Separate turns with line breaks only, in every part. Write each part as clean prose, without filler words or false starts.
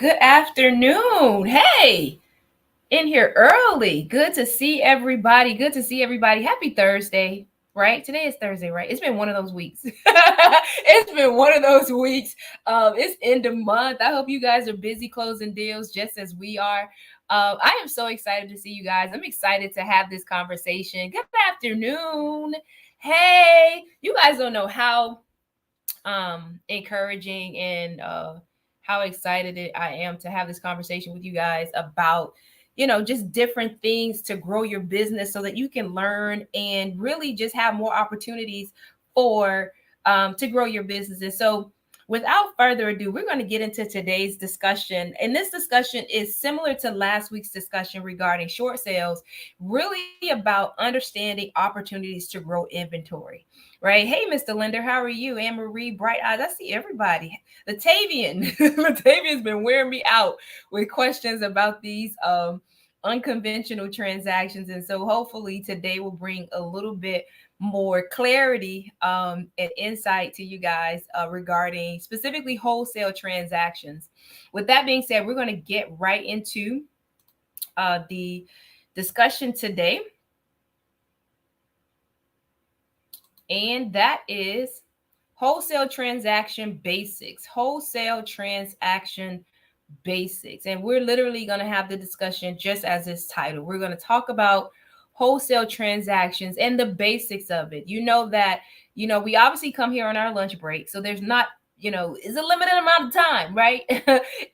Good afternoon. Hey, in here early. Good to see everybody. Good to see everybody. Happy Thursday, right? Today is Thursday, right? It's been one of those weeks. It's been one of those weeks. It's end of month. I hope you guys are busy closing deals just as we are. I am so excited to see you guys. I'm excited to have this conversation. Good afternoon. Hey, you guys don't know how encouraging and how excited I am to have this conversation with you guys about just different things to grow your business so that you can learn and really just have more opportunities for to grow your business. And so without further ado, we're going to get into today's discussion, and this discussion is similar to last week's discussion regarding short sales, really about understanding opportunities to grow inventory. Right. Hey, Mr. Linder, how are you? Anne Marie, Bright Eyes. I see everybody. Latavian. Latavian's been wearing me out with questions about these unconventional transactions. And so hopefully today will bring a little bit more clarity and insight to you guys regarding specifically wholesale transactions. With that being said, we're going to get right into the discussion today. And that is wholesale transaction basics. Wholesale transaction basics. And we're literally going to have the discussion just as it's titled. We're going to talk about wholesale transactions and the basics of it. You know that, we obviously come here on our lunch break. So there's not, it's a limited amount of time, right?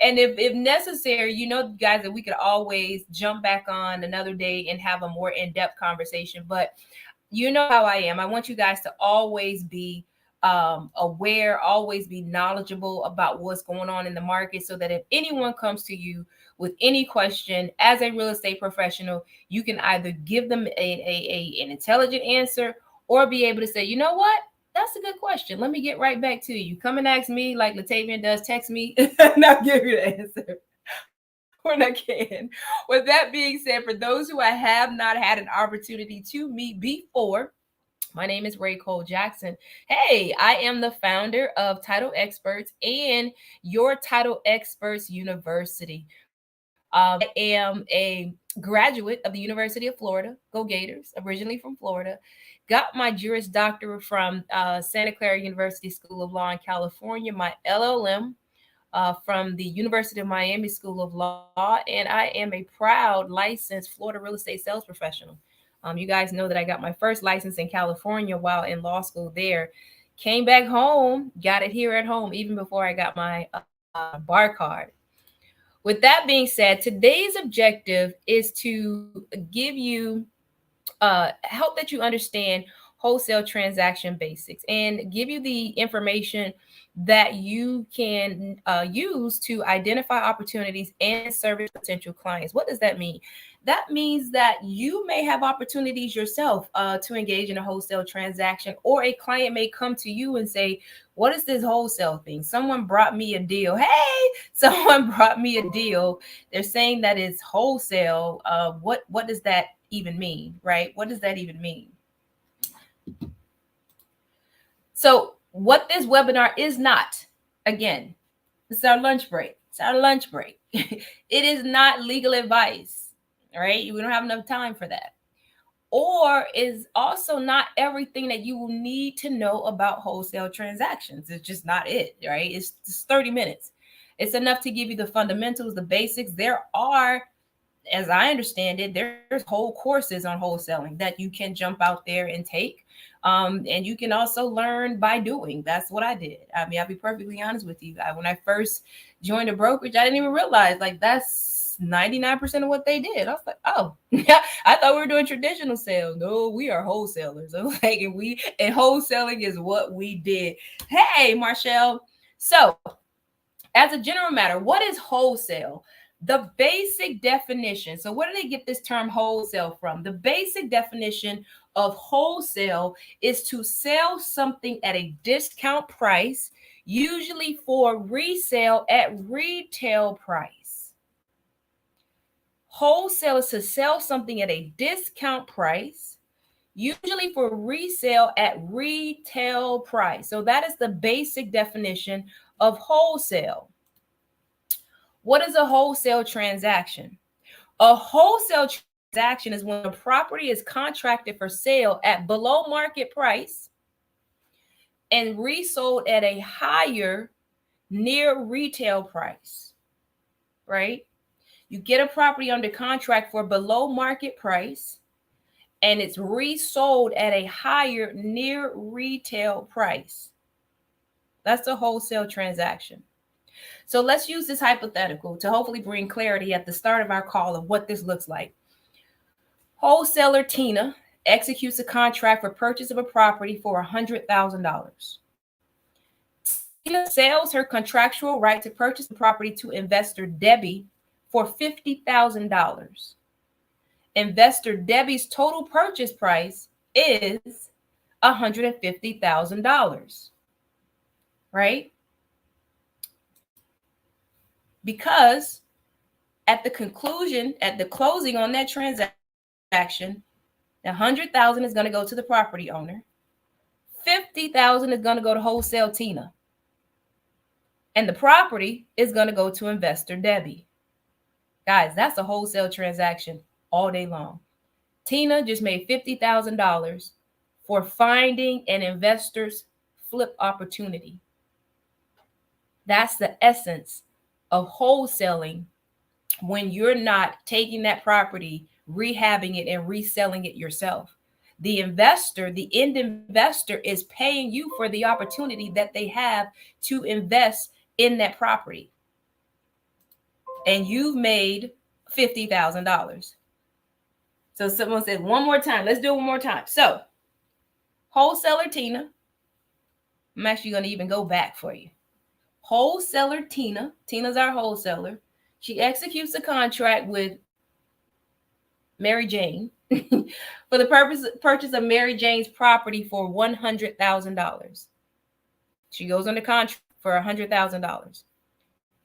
And if necessary, guys, that we could always jump back on another day and have a more in-depth conversation. But you know how I am. I want you guys to always be aware, always be knowledgeable about what's going on in the market, so that if anyone comes to you with any question as a real estate professional, you can either give them an intelligent answer or be able to say, you know what? That's a good question. Let me get right back to you. Come and ask me like Latavian does, text me, and I'll give you the answer when I can. With that being said, for those who I have not had an opportunity to meet before, my name is Racole Jackson. Hey, I am the founder of Title Xperts and your Title Xperts University. I am a graduate of the University of Florida, go Gators, originally from Florida. Got my Juris Doctorate from Santa Clara University School of Law in California, my LLM from the University of Miami School of Law, and I am a proud licensed Florida real estate sales professional. You guys know that I got my first license in California while in law school there. Came back home, got it here at home, even before I got my bar card. With that being said, today's objective is to give you help that you understand wholesale transaction basics and give you the information that you can use to identify opportunities and service potential clients. What does that mean? That means that you may have opportunities yourself to engage in a wholesale transaction, or a client may come to you and say, what is this wholesale thing? Someone brought me a deal. Hey, someone brought me a deal. They're saying that it's wholesale. What does that even mean, right? What does that even mean? So what this webinar is not, again, it's our lunch break. It's our lunch break. It is not legal advice, right? We don't have enough time for that. Or is also not everything that you will need to know about wholesale transactions. It's just not it, right? It's just 30 minutes. It's enough to give you the fundamentals, the basics. There are, as I understand it, there's whole courses on wholesaling that you can jump out there and take. And you can also learn by doing. That's what I did. I mean, I'll be perfectly honest with you. When I first joined a brokerage, I didn't even realize like that's 99% of what they did. I was like, oh, yeah, I thought we were doing traditional sales. No, we are wholesalers. I was like, and wholesaling is what we did. Hey, Marshall. So as a general matter, what is wholesale? The basic definition. So where do they get this term wholesale from? The basic definition of wholesale is to sell something at a discount price, usually for resale at retail price. Wholesale is to sell something at a discount price, usually for resale at retail price. So that is the basic definition of wholesale. What is a wholesale transaction? A wholesale transaction is when a property is contracted for sale at below market price and resold at a higher near retail price, right? You get a property under contract for below market price and it's resold at a higher near retail price. That's a wholesale transaction. So let's use this hypothetical to hopefully bring clarity at the start of our call of what this looks like. Wholesaler Tina executes a contract for purchase of a property for $100,000. Tina sells her contractual right to purchase the property to investor Debbie for $50,000. Investor Debbie's total purchase price is $150,000, right? Because at the closing on that transaction, $100,000 is going to go to the property owner. $50,000 is going to go to wholesale Tina. And the property is going to go to investor Debbie. Guys, that's a wholesale transaction all day long. Tina just made $50,000 for finding an investor's flip opportunity. That's the essence of wholesaling when you're not taking that property, rehabbing it, and reselling it yourself. The investor, the end investor, is paying you for the opportunity that they have to invest in that property. And you've made $50,000. So someone said one more time. Let's do it one more time. So wholesaler Tina, I'm actually going to even go back for you. Wholesaler Tina, Tina's our wholesaler. She executes a contract with Mary Jane for the purchase of Mary Jane's property for $100,000. She goes under contract for $100,000.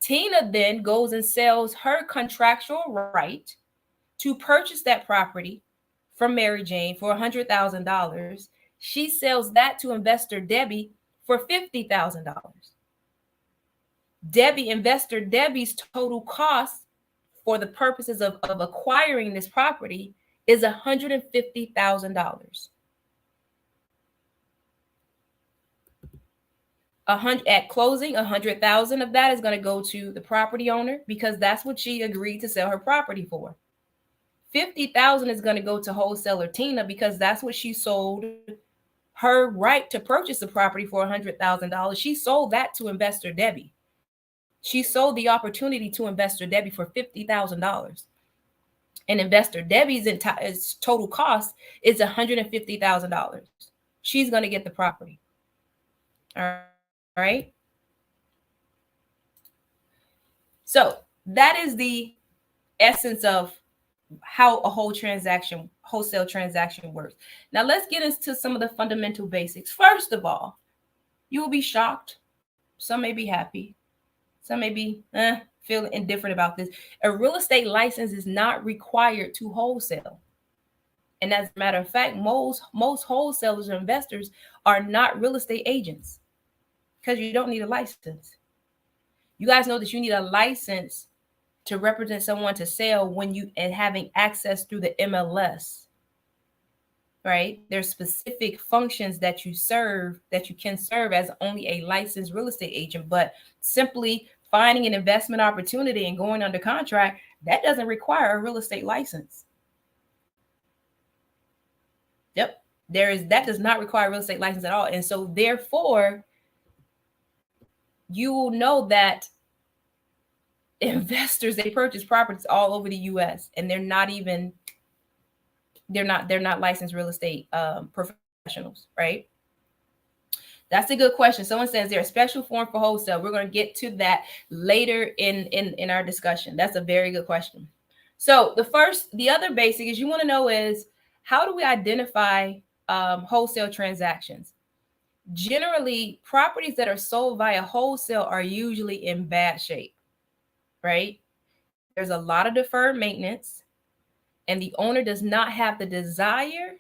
Tina then goes and sells her contractual right to purchase that property from Mary Jane for $100,000. She sells that to investor Debbie for $50,000. Investor Debbie's total cost for the purposes of acquiring this property is $150,000. At closing, $100,000 of that is going to go to the property owner because that's what she agreed to sell her property for. $50,000 is going to go to wholesaler Tina because that's what she sold her right to purchase the property for $100,000. She sold that to investor Debbie. She sold the opportunity to investor Debbie for $50,000. And investor Debbie's total cost is $150,000. She's going to get the property. All right. So that is the essence of how a wholesale transaction works. Now let's get into some of the fundamental basics. First of all, you will be shocked. Some may be happy. Some may be feeling indifferent about this. A real estate license is not required to wholesale. And as a matter of fact, most wholesalers or investors are not real estate agents because you don't need a license. You guys know that you need a license to represent someone to sell and having access through the MLS, right? There's specific functions that you can serve as only a licensed real estate agent, but simply finding an investment opportunity and going under contract, that doesn't require a real estate license. Yep. That does not require a real estate license at all. And so therefore, you will know that investors, they purchase properties all over the US and they're not licensed real estate professionals, right? That's a good question. Someone says there a special form for wholesale. We're going to get to that later in our discussion. That's a very good question. So the other basic is you want to know is how do we identify wholesale transactions? Generally, properties that are sold via wholesale are usually in bad shape, right? There's a lot of deferred maintenance and the owner does not have the desire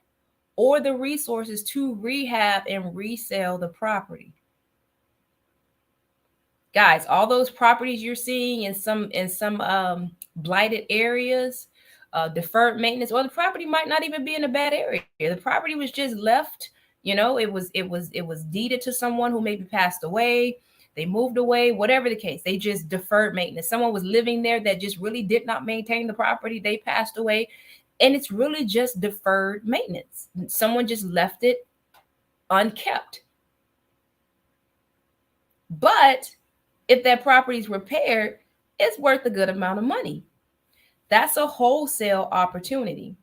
or the resources to rehab and resell the property. Guys, all those properties you're seeing in some blighted areas, deferred maintenance, or the property might not even be in a bad area. The property was just left, it was deeded to someone who maybe passed away, they moved away, whatever the case. They just deferred maintenance. Someone was living there that just really did not maintain the property, they passed away, and it's really just deferred maintenance. Someone just left it unkept. But if that property is repaired, it's worth a good amount of money. That's a wholesale opportunity.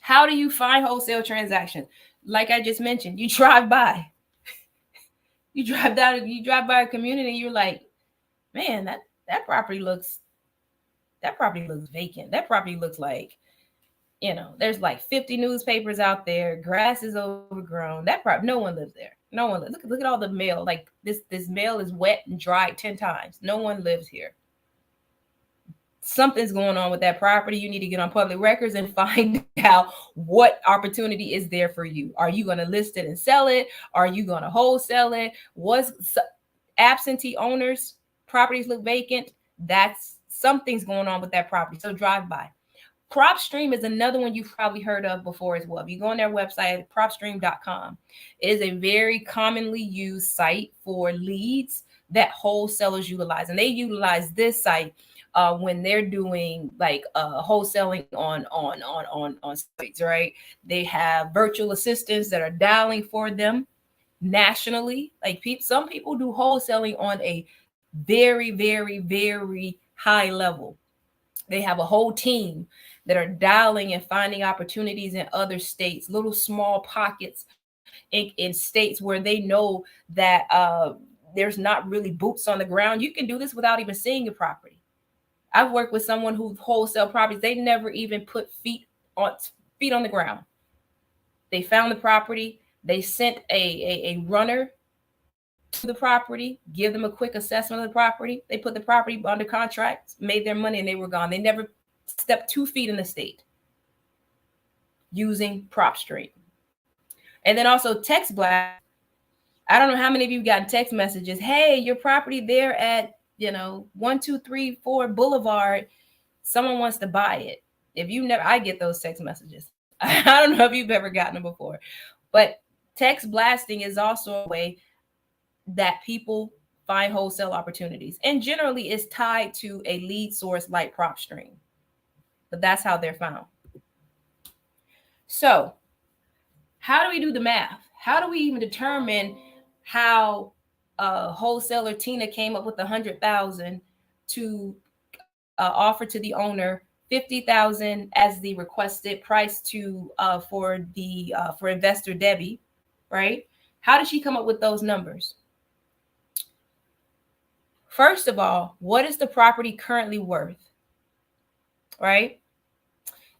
How do you find wholesale transactions? Like I just mentioned, you drive by. You drive by a community and you're like, man, that property looks vacant. That property looks like, there's like 50 newspapers out there, grass is overgrown. No one lives there. No one lives. Look at all the mail. Like this mail is wet and dried 10 times. No one lives here. Something's going on with that property. You need to get on public records and find out what opportunity is there for you. Are you going to list it and sell it? Are you going to wholesale it? Was absentee owners, properties look vacant? That's something's going on with that property. So drive by. Propstream is another one you've probably heard of before as well. If you go on their website, propstream.com, it is a very commonly used site for leads that wholesalers utilize. And they utilize this site when they're doing like wholesaling on sites, right? They have virtual assistants that are dialing for them nationally. Like some people do wholesaling on a very, very, very high level. They have a whole team that are dialing and finding opportunities in other states, little small pockets in states where they know that there's not really boots on the ground. You can do this without even seeing your property. I've worked with someone who wholesale properties. They never even put feet on the ground. They found the property. They sent a runner to the property, give them a quick assessment of the property. They put the property under contract, made their money, and they were gone. They never stepped 2 feet in the state using Propstream. And then also text blast. I don't know how many of you got text messages. Hey, your property there at 1234 Boulevard, someone wants to buy it. If you never, I get those text messages. I don't know if you've ever gotten them before, but text blasting is also a way that people find wholesale opportunities, and generally is tied to a lead source like Propstream, but that's how they're found. So how do we do the math? How do we even determine how wholesaler Tina came up with $100,000 to offer to the owner, $50,000 as the requested price to for investor Debbie, right? How did she come up with those numbers? First of all, what is the property currently worth? Right?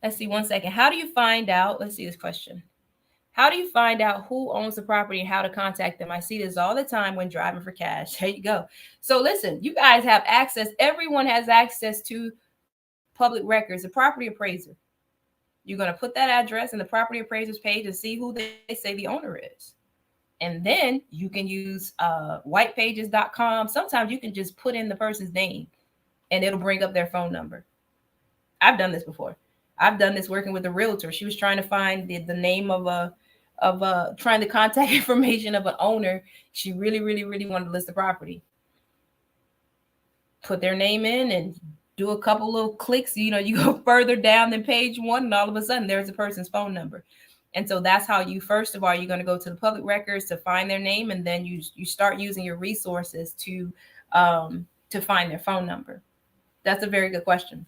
Let's see, 1 second. How do you find out? Let's see this question. How do you find out who owns the property and how to contact them? I see this all the time when driving for cash. There you go. So listen, you guys have access. Everyone has access to public records, the property appraiser. You're going to put that address in the property appraiser's page and see who they say the owner is. And then you can use whitepages.com. Sometimes you can just put in the person's name and it'll bring up their phone number. I've done this before. I've done this working with a realtor. She was trying to find the name of trying to contact information of an owner. She really, really, really wanted to list the property. Put their name in and do a couple little clicks. You go further down than page 1 and all of a sudden there's a person's phone number. And so that's how first of all, you're going to go to the public records to find their name. And then you start using your resources to find their phone number. That's a very good question.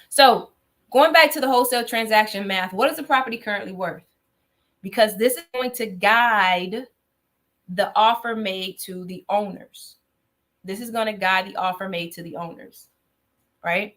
So going back to the wholesale transaction math, what is the property currently worth? Because this is going to guide the offer made to the owners. This is going to guide the offer made to the owners, right?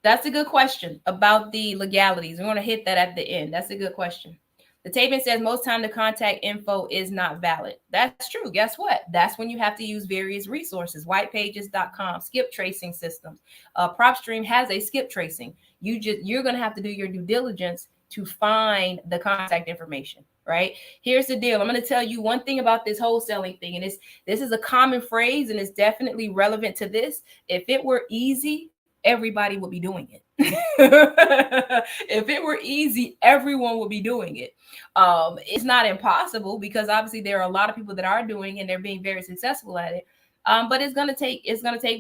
That's a good question about the legalities. We're going to hit that at the end. That's a good question. The taping says most time the contact info is not valid. That's true. Guess what? That's when you have to use various resources, whitepages.com, skip tracing systems. Propstream has a skip tracing. You're going to have to do your due diligence to find the contact information, right? Here's the deal. I'm going to tell you one thing about this wholesaling thing, and this is a common phrase, and it's definitely relevant to this. If it were easy, everybody would be doing it. If it were easy, everyone would be doing it. It's not impossible, because obviously there are a lot of people that are doing and they're being very successful at it. But it's gonna take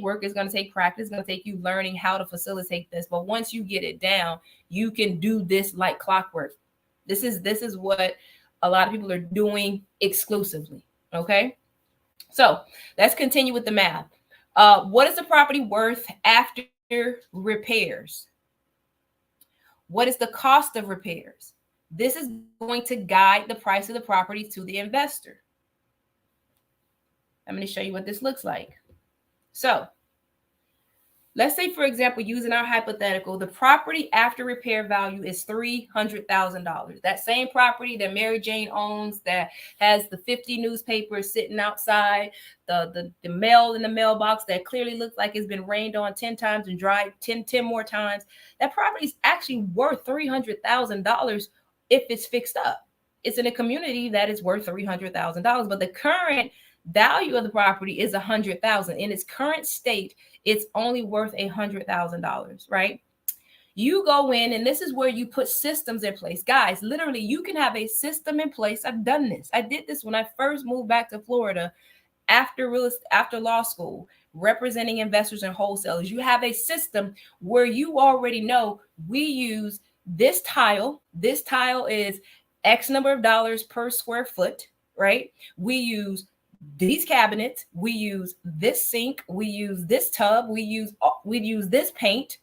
work, it's gonna take practice, it's gonna take you learning how to facilitate this. But once you get it down, you can do this like clockwork. This is what a lot of people are doing exclusively. Okay, so let's continue with the math. What is the property worth after repairs? What is the cost of repairs? This is going to guide the price of the property to the investor. I'm going to show you what this looks like. So let's say, for example, using our hypothetical, the property after repair value is $300,000. That same property that Mary Jane owns, that has the 50 newspapers sitting outside, the mail in the mailbox that clearly looks like it's been rained on 10 times and dried 10 more times. That property is actually worth $300,000 if it's fixed up. It's in a community that is worth $300,000, but the current value of the property is $100,000. In its current state, it's only worth $100,000, right? You go in, and this is where you put systems in place. Guys, literally, you can have a system in place. I've done this. I did this when I first moved back to Florida after law school, representing investors and wholesalers. You have a system where you already know we use this tile. This tile is X number of dollars per square foot, right? We use these cabinets, we use this sink, we use this tub, we use this paint,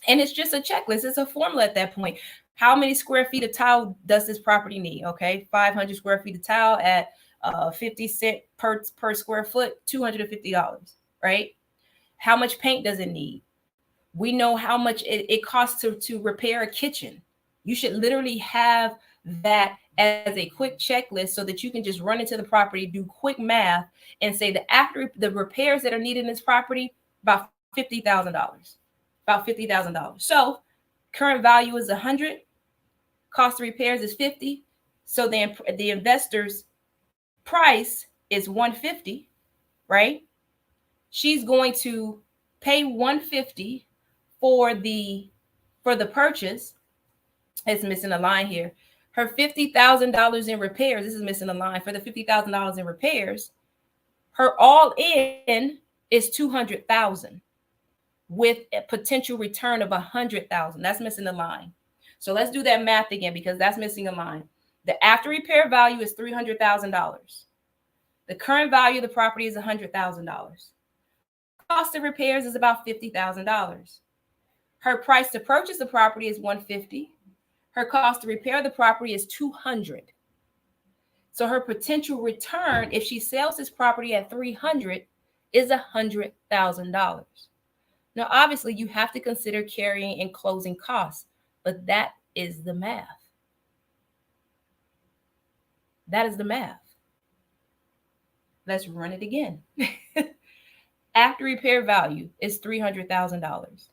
and it's just a checklist. It's a formula at that point. How many square feet of tile does this property need? Okay, 500 square feet of tile at 50 cents per square foot, $250, right? How much paint does it need? We know how much it costs to repair a kitchen. You should literally have that as a quick checklist so that you can just run into the property, do quick math, and say that after the repairs that are needed in this property, about $50,000. About $50,000. So current value is 100, cost of repairs is 50. So then the investor's price is 150, right? She's going to pay 150 for the purchase. It's missing a line here. Her $50,000 in repairs, this is missing a line. For the $50,000 in repairs, her all in is $200,000 with a potential return of $100,000. That's missing a line. So let's do that math again, because that's missing a line. The after repair value is $300,000. The current value of the property is $100,000. Cost of repairs is about $50,000. Her price to purchase the property is $150,000. Her cost to repair the property is $200,000. So her potential return, if she sells this property at $300,000, is $100,000. Now, obviously, you have to consider carrying and closing costs, but that is the math. That is the math. Let's run it again. After repair value is $300,000.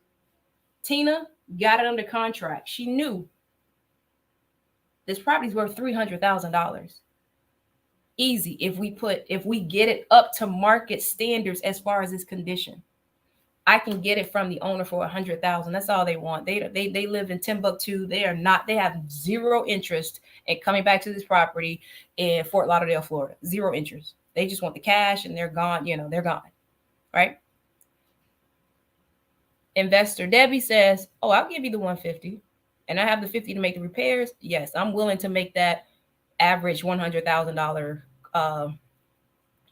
Tina got it under contract. She knew this property's worth $300,000. Easy if we get it up to market standards as far as its condition. I can get it from the owner for $100,000. That's all they want. They live in Timbuktu. They have zero interest in coming back to this property in Fort Lauderdale, Florida. Zero interest. They just want the cash and they're gone. They're gone. Right? Investor Debbie says, "Oh, I'll give you the $150, and I have the $50 to make the repairs. Yes, I'm willing to make that average $100,000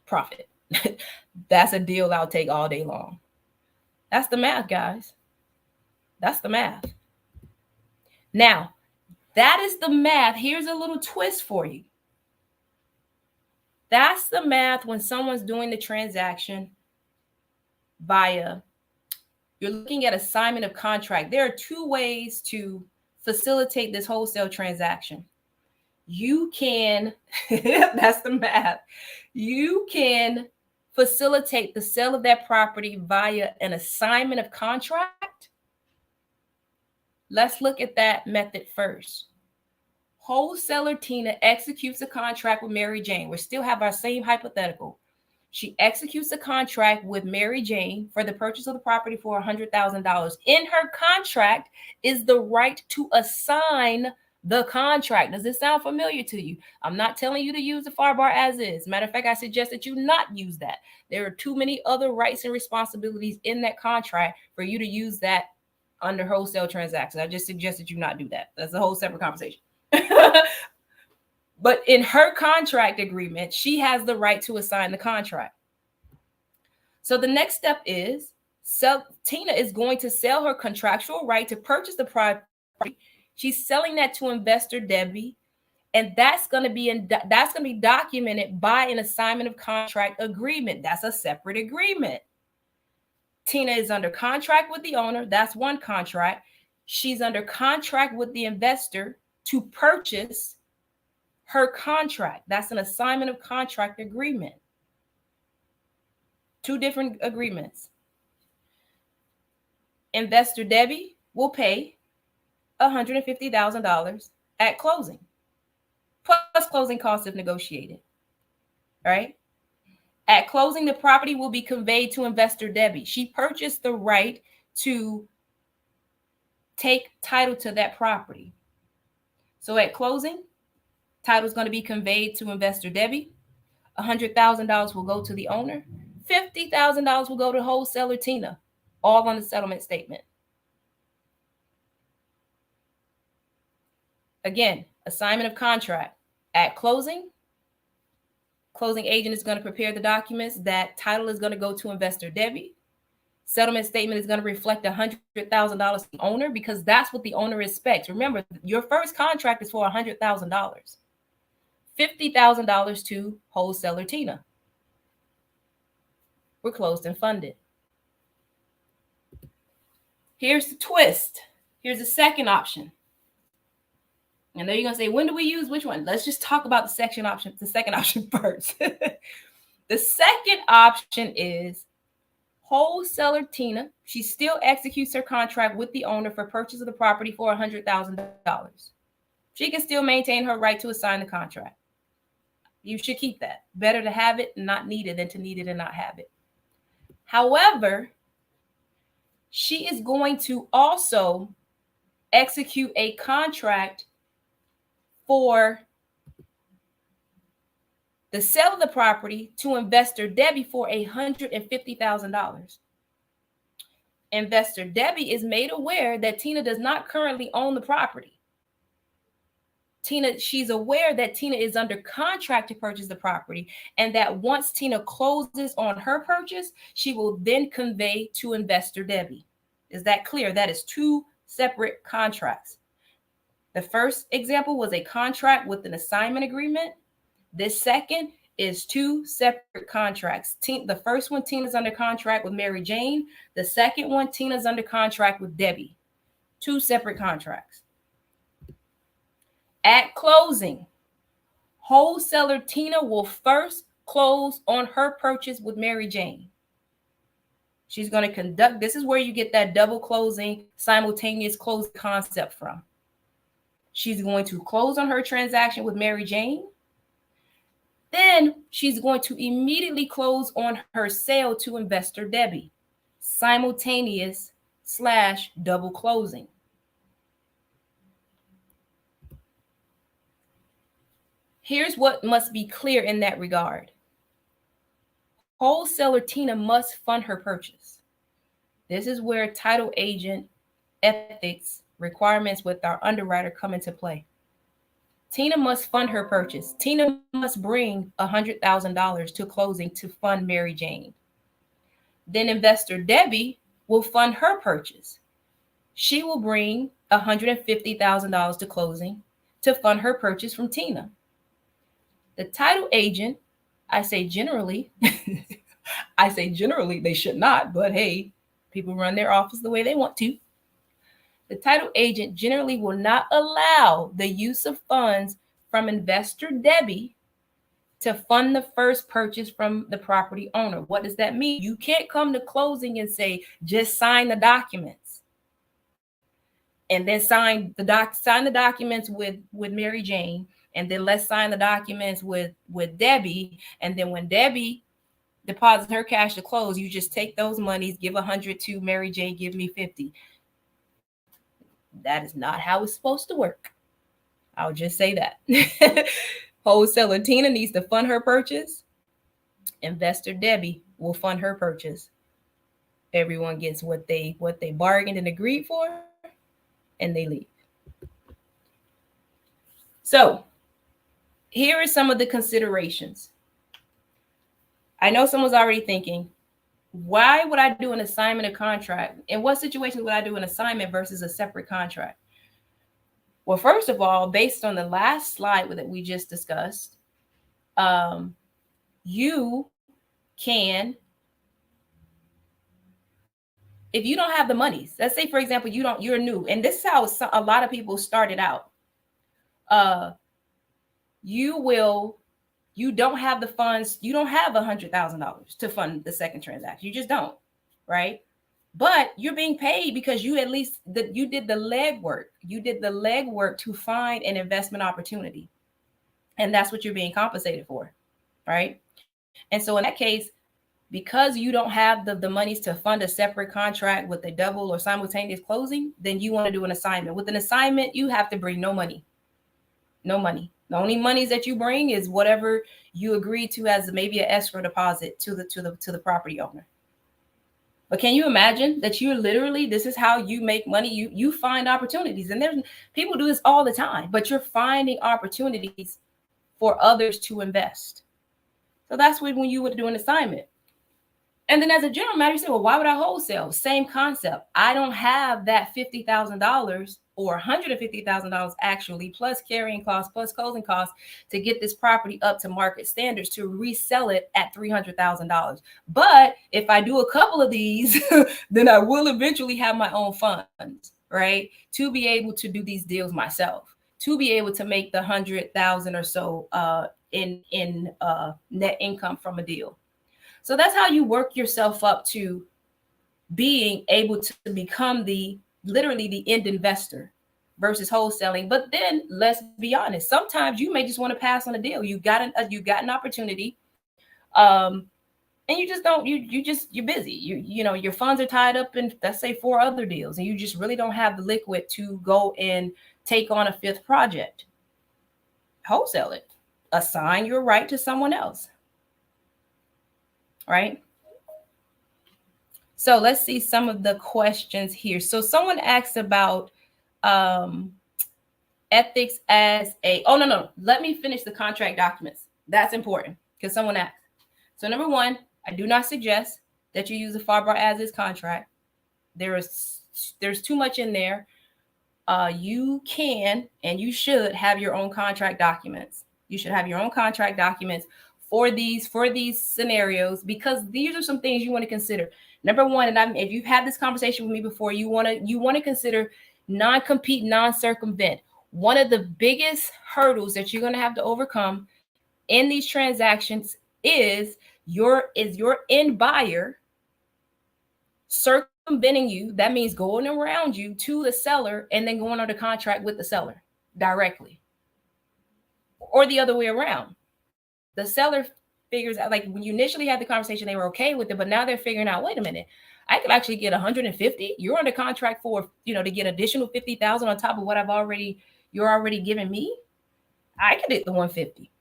profit. That's a deal I'll take all day long." That's the math, guys. That's the math. Now, that is the math. Here's a little twist for you. That's the math when someone's doing the transaction via, you're looking at assignment of contract. There are two ways to facilitate this wholesale transaction. You can, that's the math. You can facilitate the sale of that property via an assignment of contract, Let's look at that method first. Wholesaler Tina executes a contract with Mary Jane. We still have our same hypothetical. She executes a contract with Mary Jane for the purchase of the property for $100,000. In her contract is the right to assign the contract. Does this sound familiar to you? I'm not telling you to use the FAR bar as is. Matter of fact, I suggest that you not use that. There are too many other rights and responsibilities in that contract for you to use that under wholesale transactions. I just suggest that you not do that. That's a whole separate conversation. But in her contract agreement, she has the right to assign the contract. So the next step is Tina is going to sell her contractual right to purchase the property. She's selling that to investor Debbie, and that's going to be documented by an assignment of contract agreement. That's a separate agreement. Tina is under contract with the owner. That's one contract. She's under contract with the investor to purchase her contract. That's an assignment of contract agreement. Two different agreements. Investor Debbie will pay $150,000 at closing, plus closing costs if negotiated. All right. At closing, the property will be conveyed to investor Debbie. She purchased the right to take title to that property. So at closing, title is going to be conveyed to investor Debbie. $100,000 will go to the owner. $50,000 will go to wholesaler Tina, all on the settlement statement. Again, assignment of contract. At closing, closing agent is going to prepare the documents. That title is going to go to investor Debbie. Settlement statement is going to reflect $100,000 to the owner because that's what the owner expects. Remember, your first contract is for $100,000. $50,000 to wholesaler Tina. We're closed and funded. Here's the twist. Here's the second option. I know you're going to say, when do we use which one? Let's just talk about the second option first. The second option is wholesaler Tina. She still executes her contract with the owner for purchase of the property for $100,000. She can still maintain her right to assign the contract. You should keep that. Better to have it and not need it than to need it and not have it. However, she is going to also execute a contract for the sale of the property to investor Debbie for $150,000. Investor Debbie is made aware that Tina does not currently own the property. She's aware that Tina is under contract to purchase the property, and that once Tina closes on her purchase, she will then convey to investor Debbie. Is that clear? That is two separate contracts. The first example was a contract with an assignment agreement. This second is two separate contracts. The first one, Tina's under contract with Mary Jane. The second one, Tina's under contract with Debbie. Two separate contracts. At closing, wholesaler Tina will first close on her purchase with Mary Jane. She's going to conduct, this is where you get that double closing, simultaneous closing concept from. She's going to close on her transaction with Mary Jane. Then she's going to immediately close on her sale to investor Debbie. Simultaneous / double closing. Here's what must be clear in that regard. Wholesaler Tina must fund her purchase. This is where title agent ethics requirements with our underwriter come into play. Tina must fund her purchase. Tina must bring $100,000 to closing to fund Mary Jane. Then investor Debbie will fund her purchase. She will bring $150,000 to closing to fund her purchase from Tina. The title agent, I say generally, they should not, but hey, people run their office the way they want to. The title agent generally will not allow the use of funds from investor Debbie to fund the first purchase from the property owner. What does that mean? You can't come to closing and say, just sign the documents. and then sign the documents with Mary Jane, and then let's sign the documents with Debbie, and then when Debbie deposits her cash to close, you just take those monies, give 100 to Mary Jane, give me 50. That is not how it's supposed to work. I'll just say that. Wholesaler Tina needs to fund her purchase. Investor Debbie will fund her purchase. Everyone gets what they bargained and agreed for, and they leave. So here are some of the considerations. I know someone's already thinking, why would I do an assignment of contract? In what situations would I do an assignment versus a separate contract? Well, first of all, based on the last slide that we just discussed, you can, if you don't have the monies, let's say, for example, you're new, and this is how a lot of people started out. You don't have the funds. You don't have $100,000 to fund the second transaction. You just don't, right? But you're being paid because you at least you did the legwork. You did the legwork to find an investment opportunity, and that's what you're being compensated for, right? And so in that case, because you don't have the monies to fund a separate contract with a double or simultaneous closing, then you want to do an assignment. With an assignment, you have to bring no money. No money. The only monies that you bring is whatever you agree to as maybe an escrow deposit to the property owner. But can you imagine that you're literally, this is how you make money? You find opportunities, and there's people do this all the time, but you're finding opportunities for others to invest. So that's when you would do an assignment. And then as a general matter, you say, well, why would I wholesale? Same concept. I don't have that $50,000 or $150,000 actually, plus carrying costs, plus closing costs to get this property up to market standards to resell it at $300,000. But if I do a couple of these, then I will eventually have my own funds, right? To be able to do these deals myself, to be able to make the 100,000 or so in net income from a deal. So that's how you work yourself up to being able to become literally the end investor versus wholesaling. But then let's be honest, sometimes you may just want to pass on a deal. You got an opportunity, and you just don't. You're busy. You know your funds are tied up in, let's say, 4 other deals, and you just really don't have the liquid to go and take on a 5th project. Wholesale it. Assign your right to someone else. Right? So let's see some of the questions here. So someone asked about ethics as a, oh, no. Let me finish the contract documents. That's important because someone asked. So number 1, I do not suggest that you use a FAR as is contract. There's too much in there. You can and you should have your own contract documents. You should have your own contract documents for these scenarios, because these are some things you want to consider. Number 1, and if you've had this conversation with me before, you want to consider non-compete, non-circumvent. One of the biggest hurdles that you're going to have to overcome in these transactions is your end buyer circumventing you. That means going around you to the seller and then going under contract with the seller directly, or the other way around. The seller figures out, like when you initially had the conversation, they were okay with it, but now they're figuring out, wait a minute, I could actually get 150. You're under contract for, to get additional 50,000 on top of what you're already giving me. I could get the 150.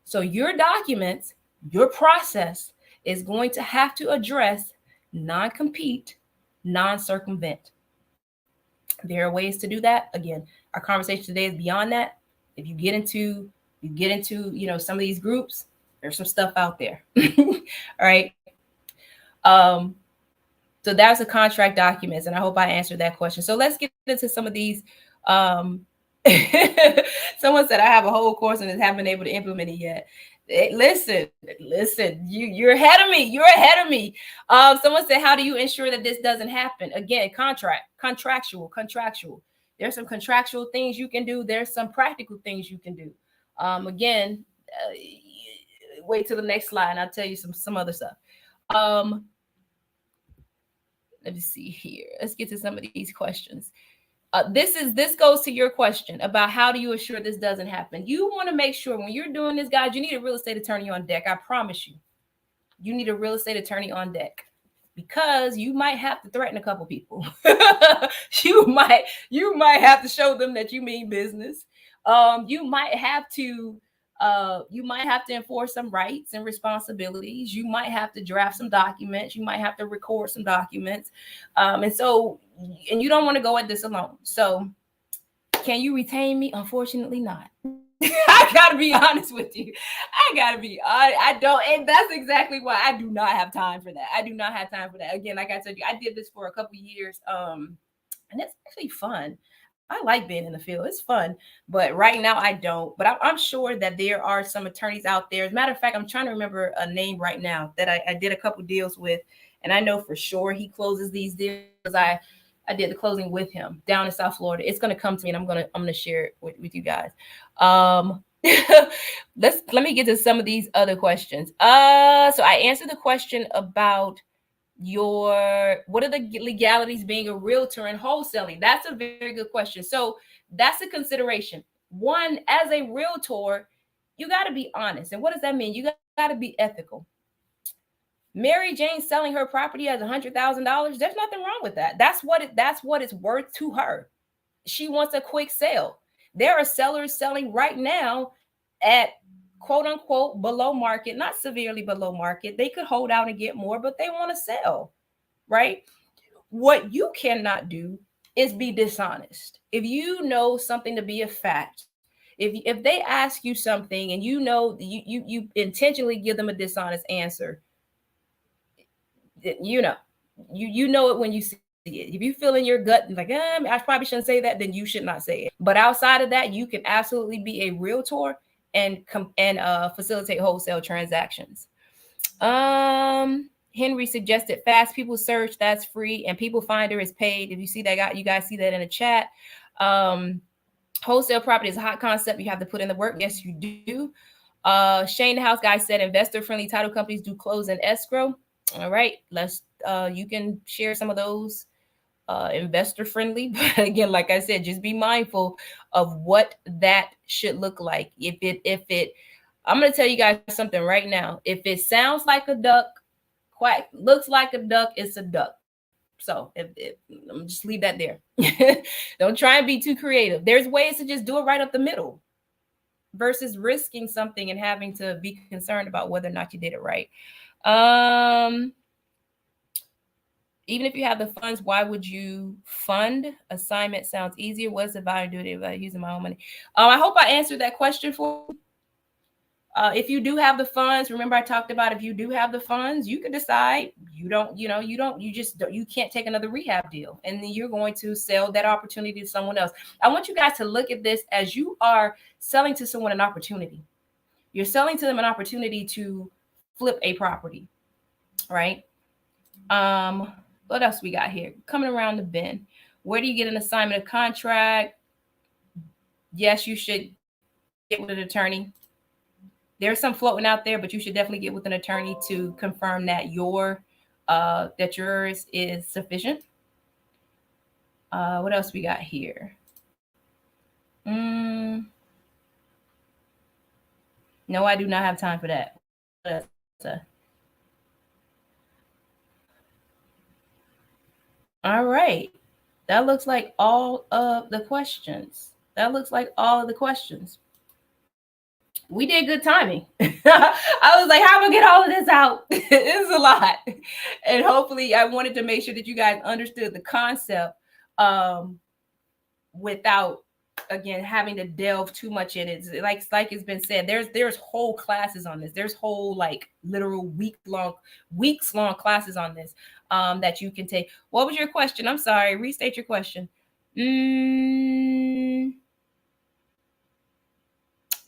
So your documents, your process is going to have to address non-compete, non-circumvent. There are ways to do that. Again, our conversation today is beyond that. If you get into some of these groups, there's some stuff out there. All right. So that's the contract documents, and I hope I answered that question. So let's get into some of these. Someone said I have a whole course and haven't been able to implement it yet. Listen, you're ahead of me. You're ahead of me. Someone said, how do you ensure that this doesn't happen? Again, contractual. There's some contractual things you can do. There's some practical things you can do. Again, wait till the next slide and I'll tell you some other stuff. Let me see here. Let's get to some of these questions. This goes to your question about how do you assure this doesn't happen. You want to make sure when you're doing this, guys, you need a real estate attorney on deck. I promise you, you need a real estate attorney on deck, because you might have to threaten a couple people. you might have to show them that you mean business. You might have to enforce some rights and responsibilities. You might have to draft some documents. You might have to record some documents. And you don't want to go at this alone. So can you retain me? Unfortunately not. I gotta be honest with you. I don't, and that's exactly why I do not have time for that. I do not have time for that. Again, like I told you, I did this for a couple years. And it's actually fun. I like being in the field. It's fun. But right now I don't. But I'm sure that there are some attorneys out there. As a matter of fact, I'm trying to remember a name right now that I did a couple deals with. And I know for sure he closes these deals. I did the closing with him down in South Florida. It's going to come to me, and I'm going to share it with you guys. Let me get to some of these other questions. So I answered the question about what are the legalities being a realtor and wholesaling? That's a very good question. So that's a consideration. One, as a realtor, you got to be honest. And what does that mean? You got to be ethical. Mary Jane selling her property as $100,000. There's nothing wrong with that. That's what it's worth to her. She wants a quick sale. There are sellers selling right now at quote unquote below market, not severely below market. They could hold out and get more, but they want to sell, right? What you cannot do is be dishonest. If you know something to be a fact, if they ask you something and you know you intentionally give them a dishonest answer, you know it when you see it. If you feel in your gut like, I probably shouldn't say that, then you should not say it. But outside of that, you can absolutely be a realtor and facilitate wholesale transactions. Henry suggested Fast People Search, that's free, and People Finder is paid. If you see that, you guys see that in the chat. Wholesale property is a hot concept. You have to put in the work. Yes, you do. Shane the House guy said investor-friendly title companies do close and escrow. All right, you can share some of those investor-friendly. But again, like I said, just be mindful of what that should look like. I'm going to tell you guys something right now. If it sounds like a duck, quack, looks like a duck, it's a duck. So I'm just leave that there. Don't try and be too creative. There's ways to just do it right up the middle versus risking something and having to be concerned about whether or not you did it right. Even if you have the funds, why would you fund? Assignment sounds easier. What's the value doing it without using my own money? I hope I answered that question for you. If you do have the funds, remember I talked about if you do have the funds, you can decide you can't take another rehab deal, and then you're going to sell that opportunity to someone else. I want you guys to look at this as you are selling to someone an opportunity. You're selling to them an opportunity to flip a property, right? What else we got here? Coming around the bend. Where do you get an assignment of contract? Yes, you should get with an attorney. There's some floating out there, but you should definitely get with an attorney to confirm that yours is sufficient. What else we got here? No, I do not have time for that. All right. That looks like all of the questions. We did good timing. I was like, how am I get all of this out? It's a lot. And hopefully I wanted to make sure that you guys understood the concept without, again, having to delve too much in it. Like it's been said, there's whole classes on this. There's whole like literal weeks long classes on this that you can take. What was your question? I'm sorry. Restate your question.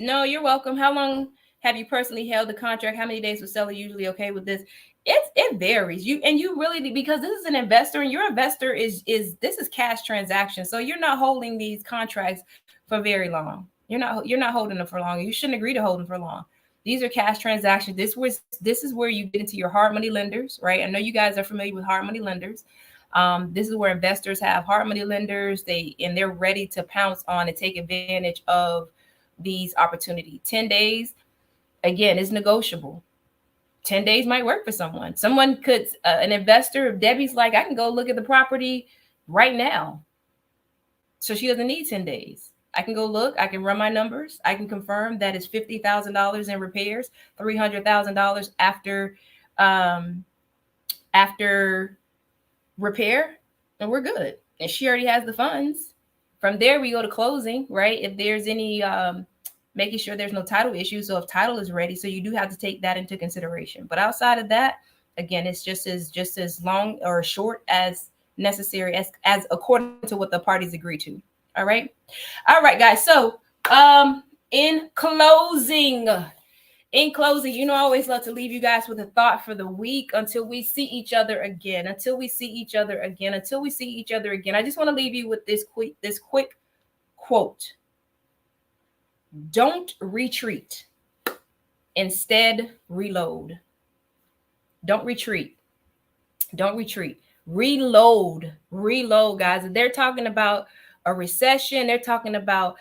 No, you're welcome. How long have you personally held the contract? How many days was seller usually okay with this? It varies. You really, because this is an investor, and your investor is this is cash transaction. So you're not holding these contracts for very long. You're not holding them for long. You shouldn't agree to hold them for long. These are cash transactions. This is where you get into your hard money lenders, right? I know you guys are familiar with hard money lenders. This is where investors have hard money lenders. They're ready to pounce on and take advantage of these opportunities. 10 days, again, is negotiable. 10 days might work for someone. Someone could, an investor, if Debbie's like, I can go look at the property right now. So she doesn't need 10 days. I can go look, I can run my numbers, I can confirm that it's $50,000 in repairs, $300,000 after repair, and we're good. And she already has the funds. From there, we go to closing, right? If there's any, making sure there's no title issues. So if title is ready, so you do have to take that into consideration. But outside of that, again, it's just as long or short as necessary as according to what the parties agree to. All right. All right, guys. So in closing, I always love to leave you guys with a thought for the week until we see each other again. I just want to leave you with this quick quote. Don't retreat. Instead, reload. Don't retreat. Reload, guys. They're talking about a recession. They're talking about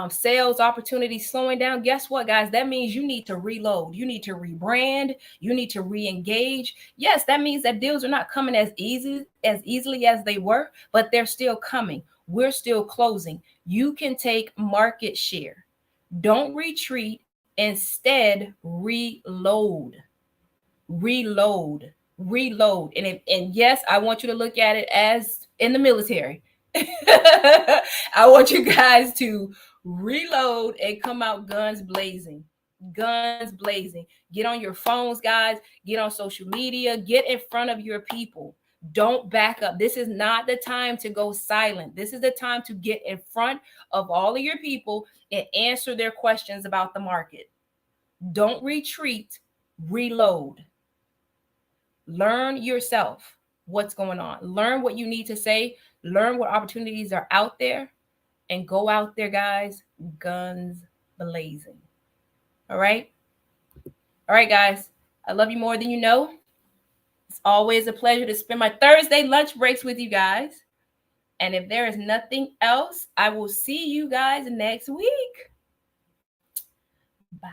sales opportunities slowing down. Guess what, guys? That means you need to reload. You need to rebrand. You need to re-engage. Yes, that means that deals are not coming as easily as they were, but they're still coming. We're still closing. You can take market share. Don't retreat. Instead, reload. And yes, I want you to look at it as in the military. I want you guys to reload and come out guns blazing. Get on your phones, guys. Get on social media. Get in front of your people. Don't back up. This is not the time to go silent. This is the time to get in front of all of your people and answer their questions about the market. Don't retreat. Reload. Learn yourself what's going on. Learn what you need to say. Learn what opportunities are out there. And go out there, guys, guns blazing. All right? All right, guys. I love you more than you know. It's always a pleasure to spend my Thursday lunch breaks with you guys. And if there is nothing else, I will see you guys next week. Bye.